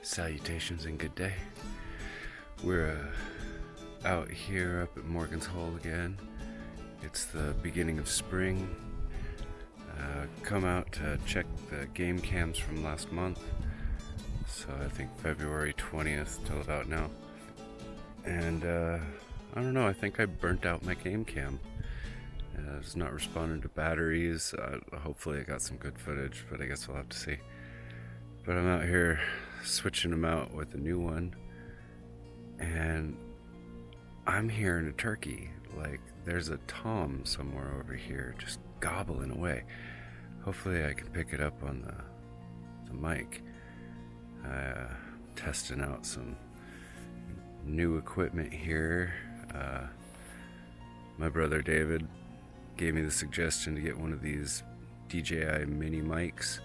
Salutations and good day. We're out here up at Morgan's Hole again. It's the beginning of spring. Come out to check the game cams from last month. So I think February 20th till about now. And I don't know, I think I burnt out my game cam. It's not responding to batteries. Hopefully I got some good footage, but I guess we'll have to see. But I'm out here switching them out with a new one, and I'm hearing a turkey. Like there's a tom somewhere over here just gobbling away. Hopefully I can pick it up on the mic. Testing out some new equipment here. My brother David gave me the suggestion to get one of these DJI mini mics.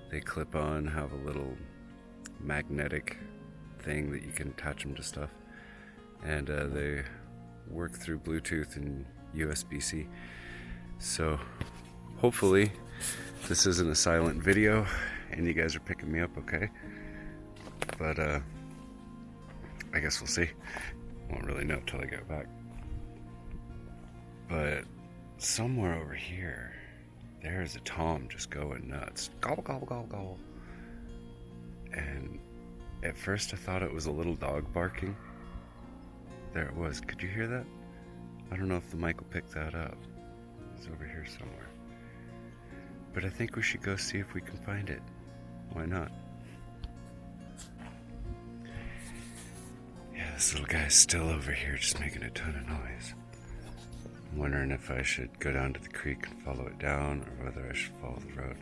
They clip on, have a little magnetic thing that you can attach them to stuff, and they work through Bluetooth and USB-C. So hopefully this isn't a silent video and you guys are picking me up okay, but I guess we'll see. Won't really know till I get back. But somewhere over here there's a tom just going nuts. Gobble, gobble, gobble, gobble. And at first I thought it was a little dog barking. There it was. Could you hear that? I don't know if the mic will pick that up. It's over here somewhere. But I think we should go see if we can find it. Why not? Yeah, this little guy's still over here just making a ton of noise. I'm wondering if I should go down to the creek and follow it down, or whether I should follow the road.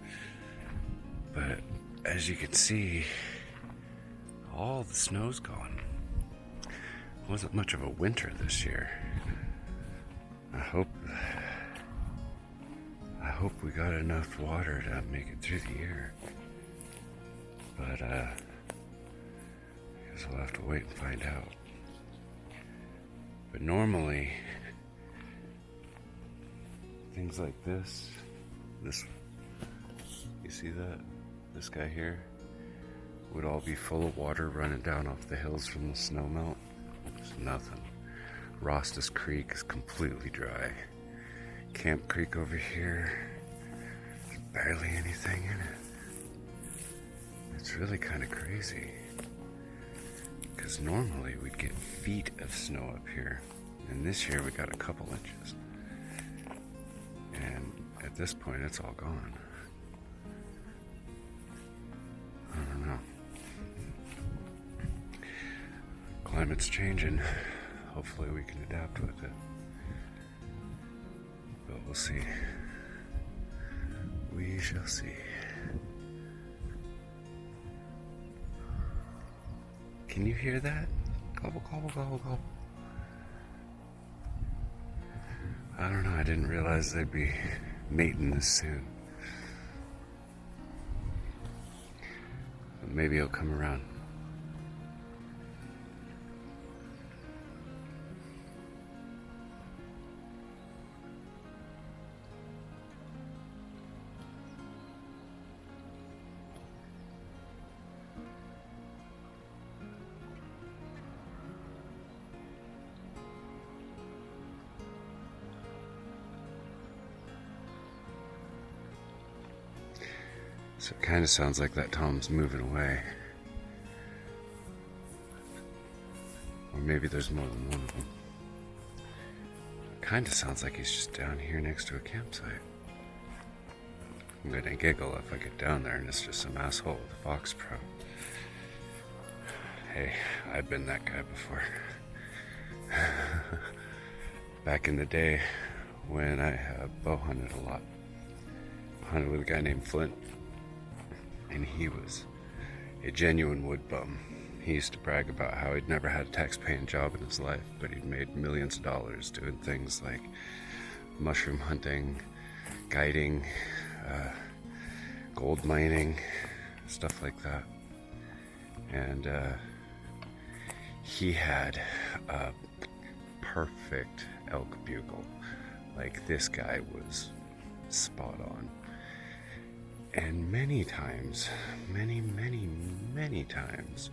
But as you can see, all the snow's gone. It wasn't much of a winter this year. I hope we got enough water to make it through the year. But I guess we'll have to wait and find out. But normally things like this, you see that? This guy here would all be full of water running down off the hills from the snow melt. It's nothing. Rostas Creek is completely dry. Camp Creek over here, there's barely anything in it. It's really kind of crazy, because normally we'd get feet of snow up here, and this year we got a couple inches. And at this point it's all gone. I don't know. Climate's changing. Hopefully we can adapt with it. But we'll see. We shall see. Can you hear that? Gobble, gobble, gobble, gobble. I don't know, I didn't realize they'd be mating this soon. But maybe he'll come around. So it kind of sounds like that tom's moving away. Or maybe there's more than one of them. It kind of sounds like he's just down here next to a campsite. I'm gonna giggle if I get down there and it's just some asshole with a Fox Pro. Hey, I've been that guy before. Back in the day when I bow hunted a lot. Hunted with a guy named Flint. And he was a genuine wood bum. He used to brag about how he'd never had a tax-paying job in his life, but he'd made millions of dollars doing things like mushroom hunting, guiding, gold mining, stuff like that. And he had a perfect elk bugle. Like, this guy was spot on. And many times, many many times.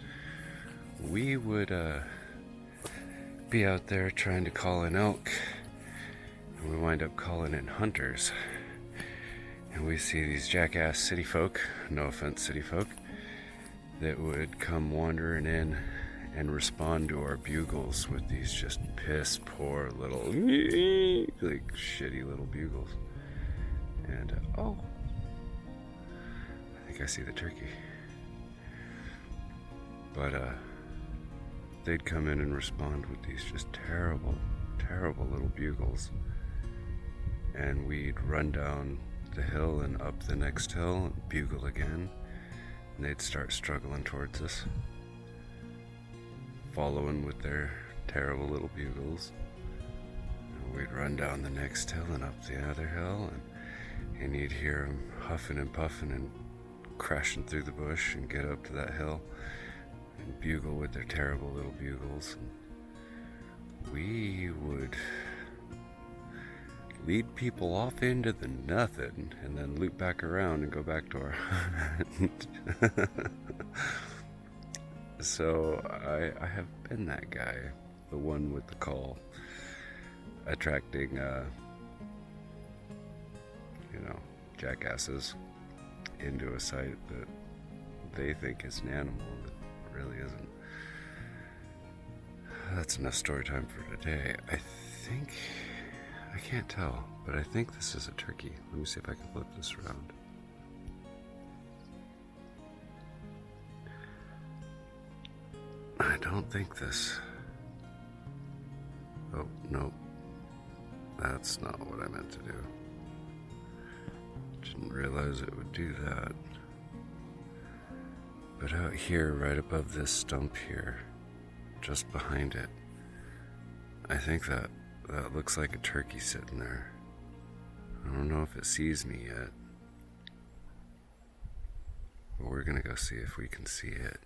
We would be out there trying to call in elk, and we wind up calling in hunters. And we see these jackass city folk, no offense city folk, that would come wandering in and respond to our bugles with these just piss poor little, like shitty little bugles. And oh, I think I see the turkey. But they'd come in and respond with these just terrible, terrible little bugles. And we'd run down the hill and up the next hill and bugle again. And they'd start struggling towards us, following with their terrible little bugles. And we'd run down the next hill and up the other hill, and you'd hear them huffing and puffing and crashing through the bush and get up to that hill and bugle with their terrible little bugles. And we would lead people off into the nothing and then loop back around and go back to our hunt. So I have been that guy, the one with the call, attracting jackasses into a site that they think is an animal that really isn't. That's enough story time for today. I can't tell, but I think this is a turkey. Let me see if I can flip this around. I don't think this. Oh, no. That's not what I meant to do. Didn't realize it would do that. But out here, right above this stump here, just behind it, I think that looks like a turkey sitting there. I don't know if it sees me yet, but we're gonna go see if we can see it.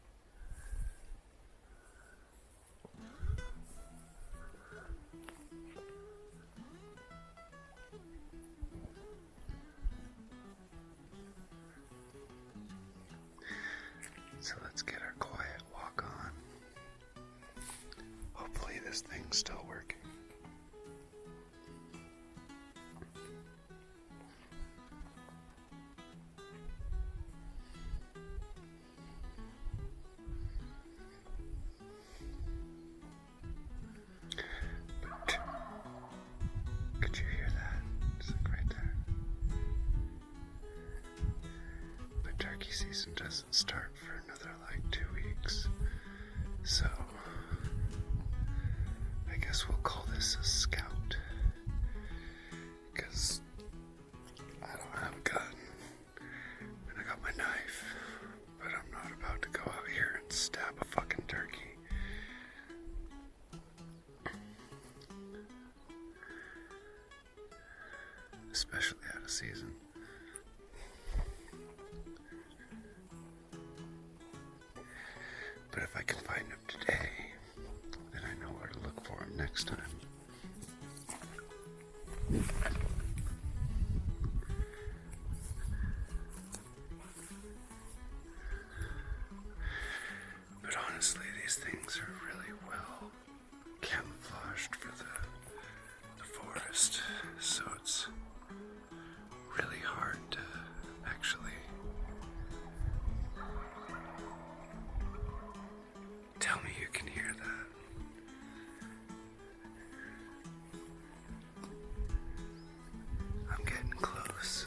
So let's get our quiet walk on. Hopefully this thing's still working. Could you hear that? It's like right there. But turkey season doesn't start for another like 2 weeks. So I guess we'll call this a scout. Because I don't have a gun. And I got my knife. But I'm not about to go out here and stab a fucking turkey. Especially out of season. But if I can find him today, then I know where to look for him next time. But honestly, these things are really well camouflaged for the forest, so it's really hard to actually tell me you can hear that. I'm getting close.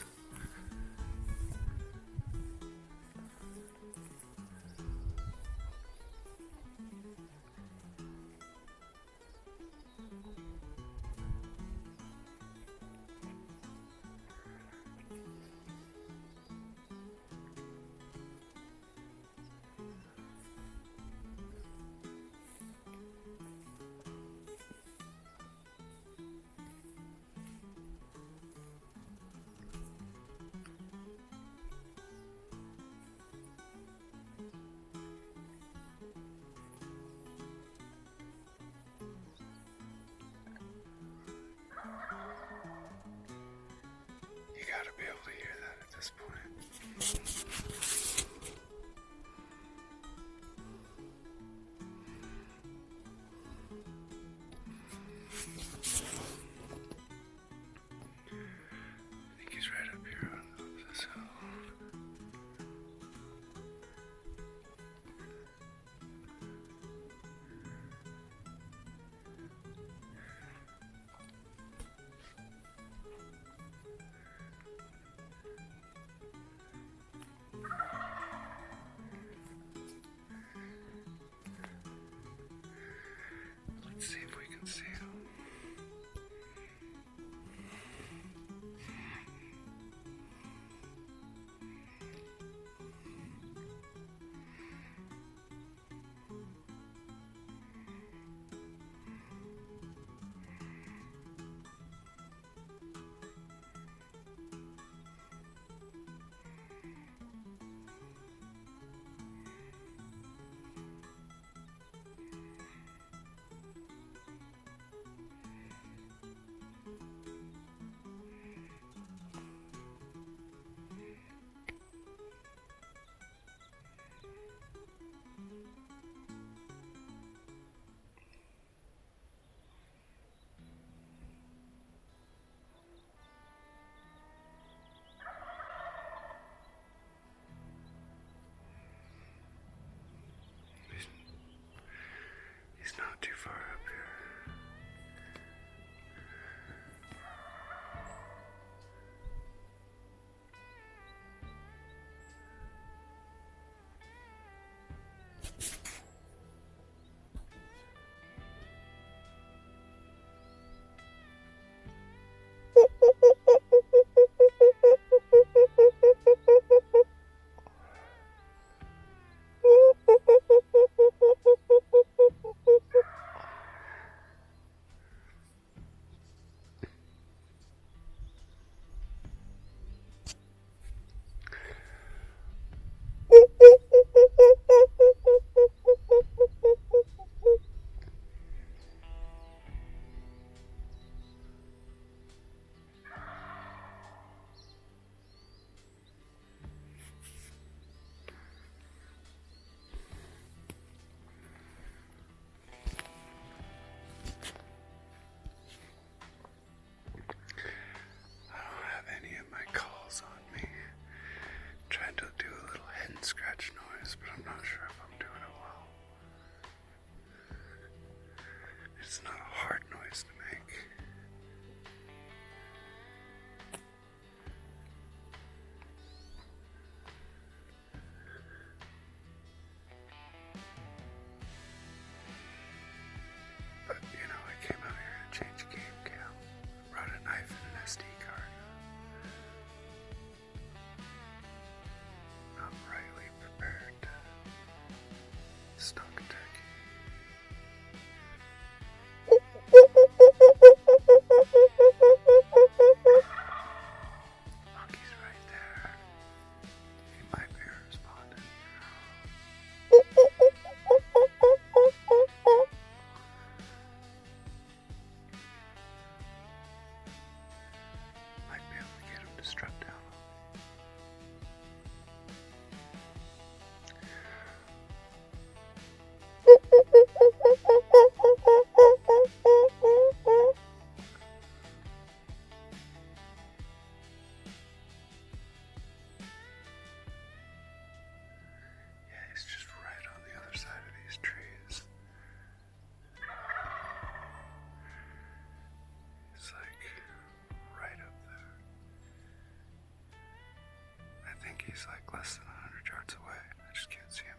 he's like less than 100 yards away. I just can't see him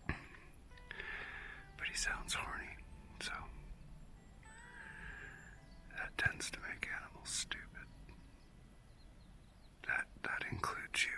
yet. But he sounds horny, so that tends to make animals stupid. That includes you.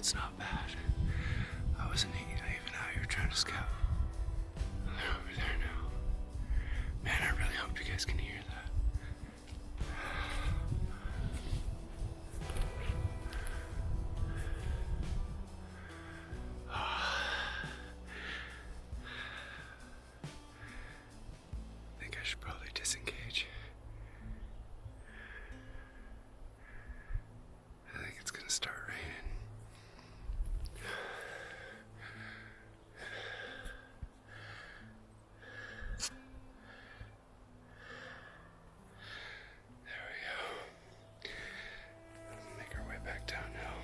That's not bad. I wasn't even out here trying to scout. They're over there now. Man, I really hope you guys can hear that. I think I should probably disengage. I think it's gonna start raining. There we go. Make our way back downhill.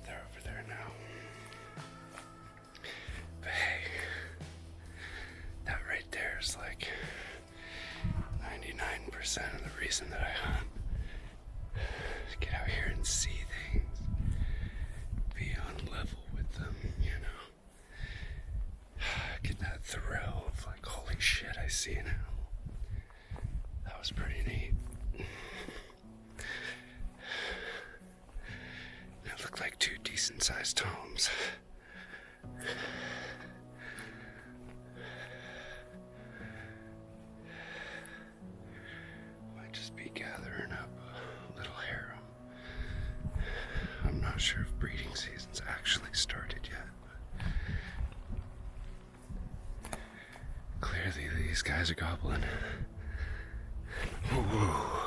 They're over there now. But hey, that right there is like 99% of the reason that I hunt. Get out here and see things. Be on level with them, you know. Get that thrill of like, holy shit, I see an animal. That was pretty neat. It looked like two decent sized toms. Might just be gathering up a little harem. I'm not sure if breeding season's actually started yet, but clearly these guys are gobbling. Ooh.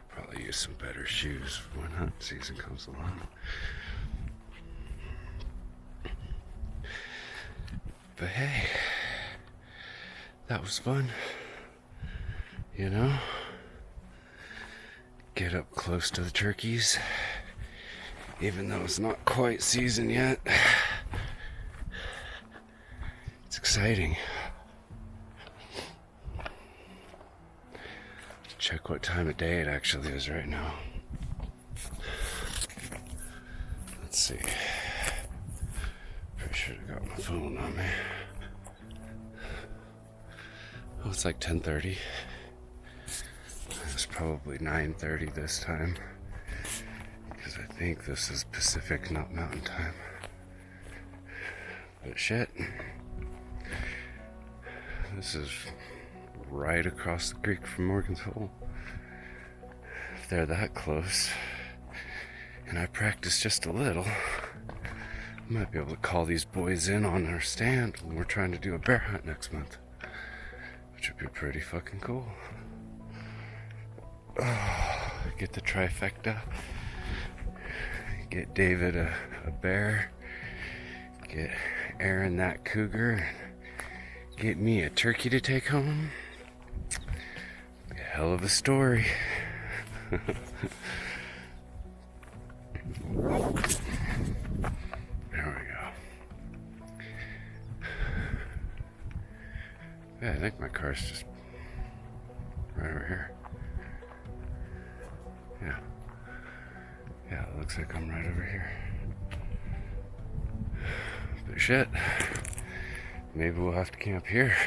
Probably use some better shoes when hunting season comes along. But hey, that was fun, you know? Get up close to the turkeys, even though it's not quite season yet. It's exciting. Check what time of day it actually is right now. Let's see. Pretty sure I got my phone on me. Oh, it's like 10:30. It's probably 9:30 this time, because I think this is Pacific, not Mountain Time. But shit, this is right across the creek from Morgan's Hole. If they're that close, and I practice just a little, I might be able to call these boys in on our stand when we're trying to do a bear hunt next month, which would be pretty fucking cool. Oh, get the trifecta. Get David a bear. Get Aaron that cougar. Get me a turkey to take home. Be a hell of a story. There we go. Yeah, I think my car's just right over here. Yeah, it looks like I'm right over here. But shit, maybe we'll have to camp here.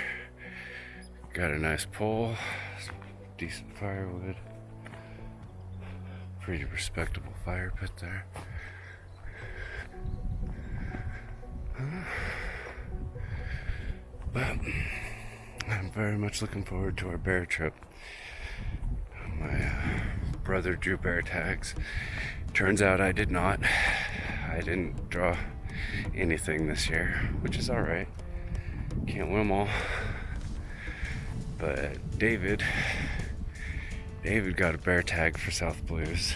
Got a nice pole, some decent firewood, pretty respectable fire pit there. But I'm very much looking forward to our bear trip. My brother drew bear tags. Turns out I did not. I didn't draw anything this year, which is alright. Can't win them all. But David got a bear tag for South Blues.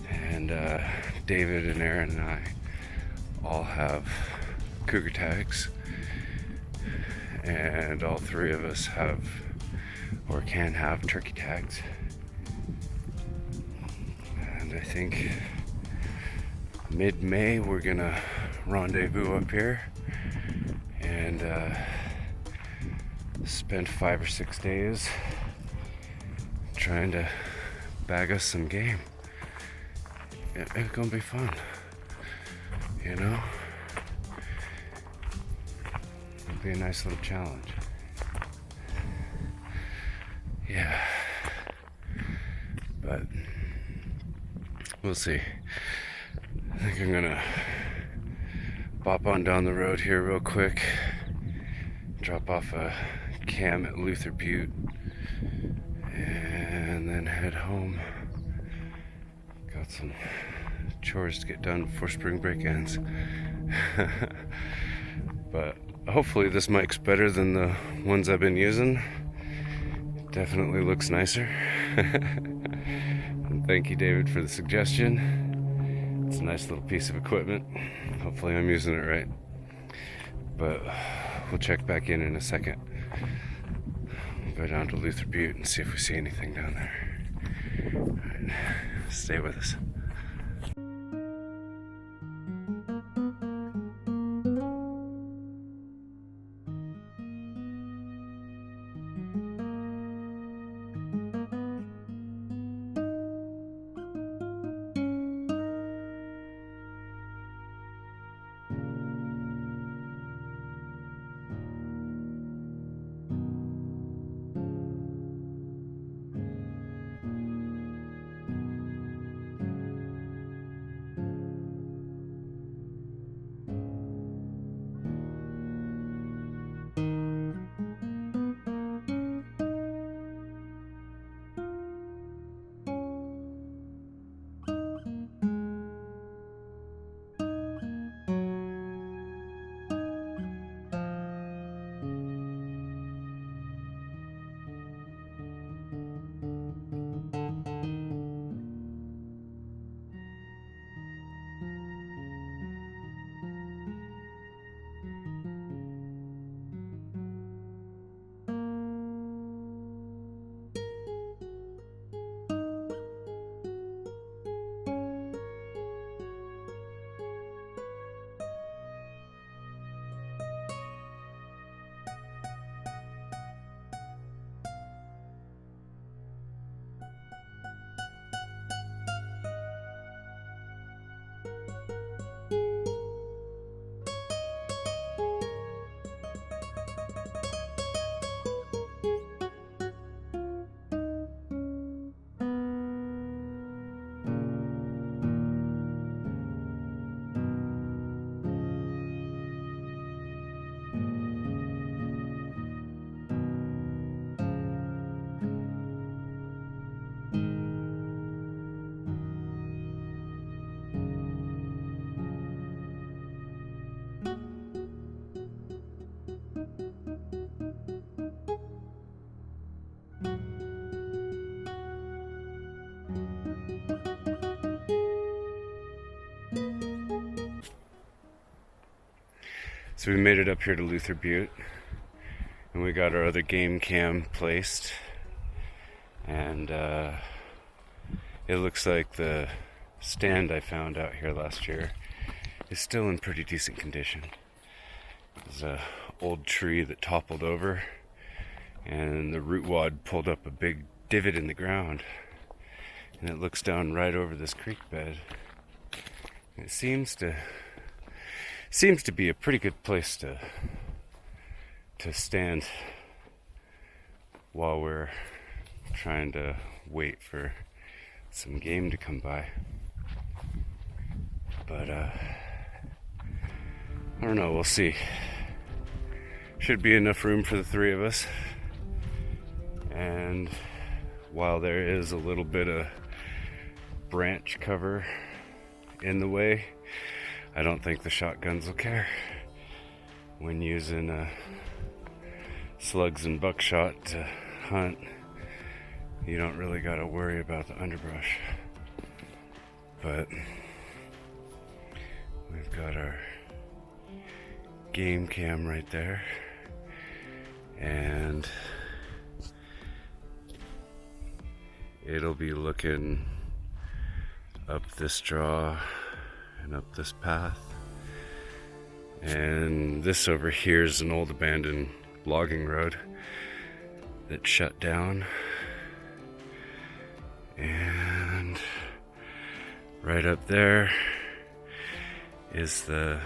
And David and Aaron and I all have cougar tags. And all three of us have, or can have, turkey tags. And I think mid-May we're gonna rendezvous up here and spend 5 or 6 days trying to bag us some game. It's gonna be fun, you know? It'll be a nice little challenge. Yeah. But We'll see. I think I'm gonna bop on down the road here real quick, drop off a cam at Luther Butte, and then head home. Got some chores to get done before spring break ends. But hopefully this mic's better than the ones I've been using. Definitely looks nicer. And thank you, David, for the suggestion. It's a nice little piece of equipment. Hopefully I'm using it right. But we'll check back in a second. Go down to Luther Butte and see if we see anything down there. Alright, stay with us. So we made it up here to Luther Butte, and we got our other game cam placed, and it looks like the stand I found out here last year is still in pretty decent condition. There's an old tree that toppled over, and the root wad pulled up a big divot in the ground, and it looks down right over this creek bed. And it seems to be a pretty good place to stand while we're trying to wait for some game to come by. But I don't know, we'll see. Should be enough room for the three of us. And while there is a little bit of branch cover in the way, I don't think the shotguns will care. When using slugs and buckshot to hunt, you don't really gotta worry about the underbrush. But we've got our game cam right there, and it'll be looking up this draw and up this path. And this over here is an old abandoned logging road that shut down. And right up there is the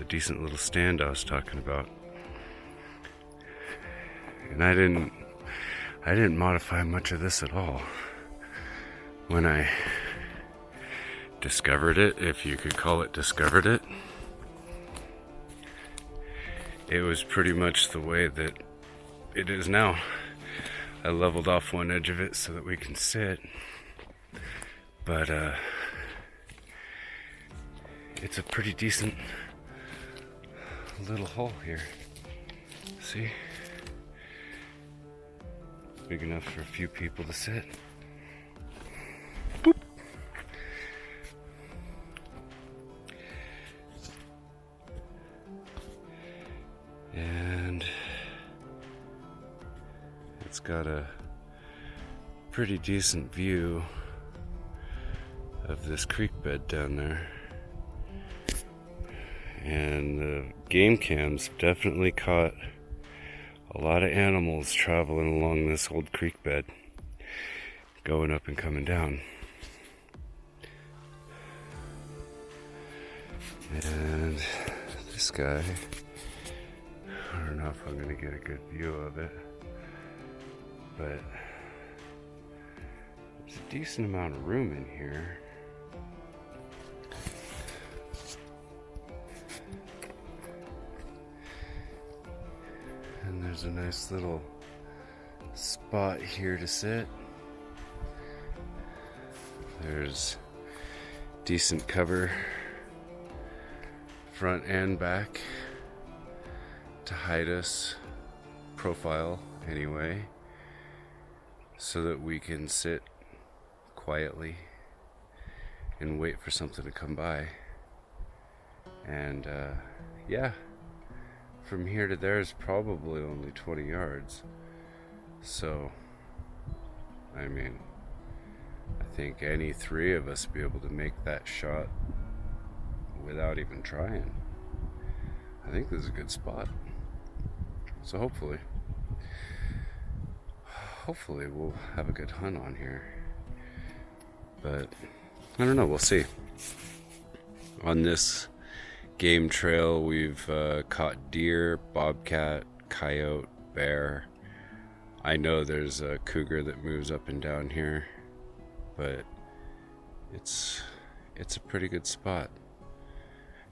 decent little stand I was talking about. And I didn't modify much of this at all. When I discovered it, if you could call it discovered it. It was pretty much the way that it is now. I leveled off one edge of it so that we can sit, but it's a pretty decent little hole here. See? Big enough for a few people to sit. Boop. And it's got a pretty decent view of this creek bed down there. And the game cams definitely caught a lot of animals traveling along this old creek bed, going up and coming down. And this guy, I don't know if I'm gonna get a good view of it, but there's a decent amount of room in here. And there's a nice little spot here to sit. There's decent cover front and back to hide us profile anyway, so that we can sit quietly and wait for something to come by. And yeah, from here to there is probably only 20 yards. So, I mean, I think any three of us be able to make that shot without even trying. I think this is a good spot. So hopefully we'll have a good hunt on here. But I don't know, we'll see. On this game trail, we've caught deer, bobcat, coyote, bear. I know there's a cougar that moves up and down here, but it's a pretty good spot.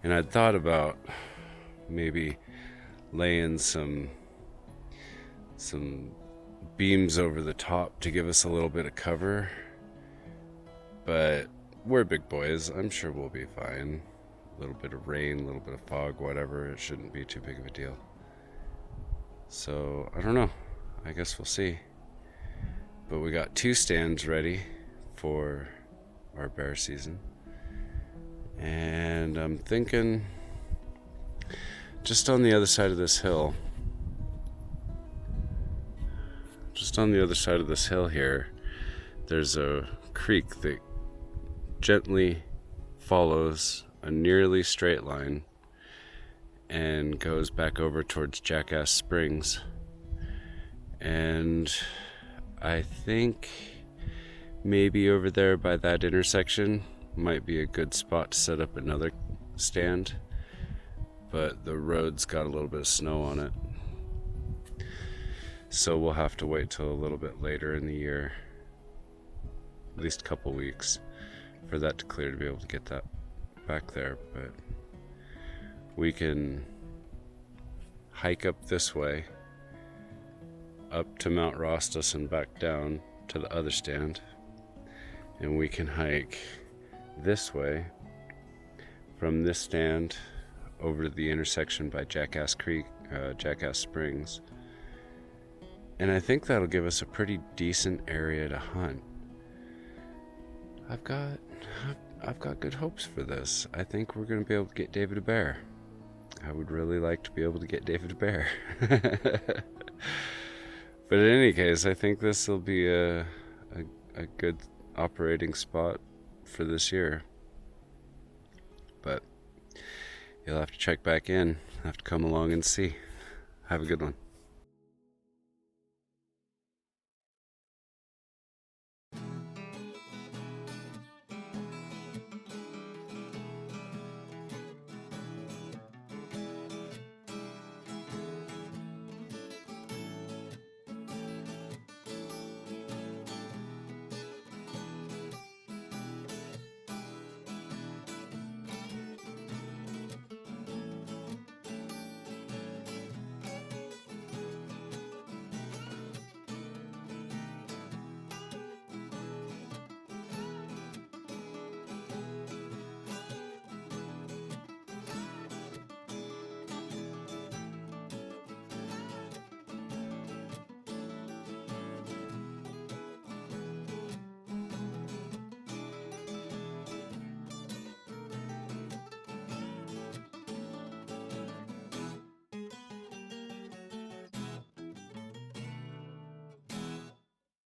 And I'd thought about maybe laying some beams over the top to give us a little bit of cover, but we're big boys. I'm sure we'll be fine. A little bit of rain, a little bit of fog, whatever, it shouldn't be too big of a deal. So I don't know, I guess we'll see. But we got 2 stands ready for our bear season, and I'm thinking just on the other side of this hill, here, there's a creek that gently follows a nearly straight line and goes back over towards Jackass Springs. And I think maybe over there by that intersection might be a good spot to set up another stand, but the road's got a little bit of snow on it, so we'll have to wait till a little bit later in the year, at least a couple weeks, for that to clear to be able to get that back there. But we can hike up this way up to Mount Rostas and back down to the other stand, and we can hike this way from this stand over to the intersection by Jackass Springs, and I think that'll give us a pretty decent area to hunt. I've got good hopes for this. I think we're going to be able to get David a bear. I would really like to be able to get David a bear. But in any case, I think this will be a good operating spot for this year. But you'll have to check back in. Have to come along and see. Have a good one.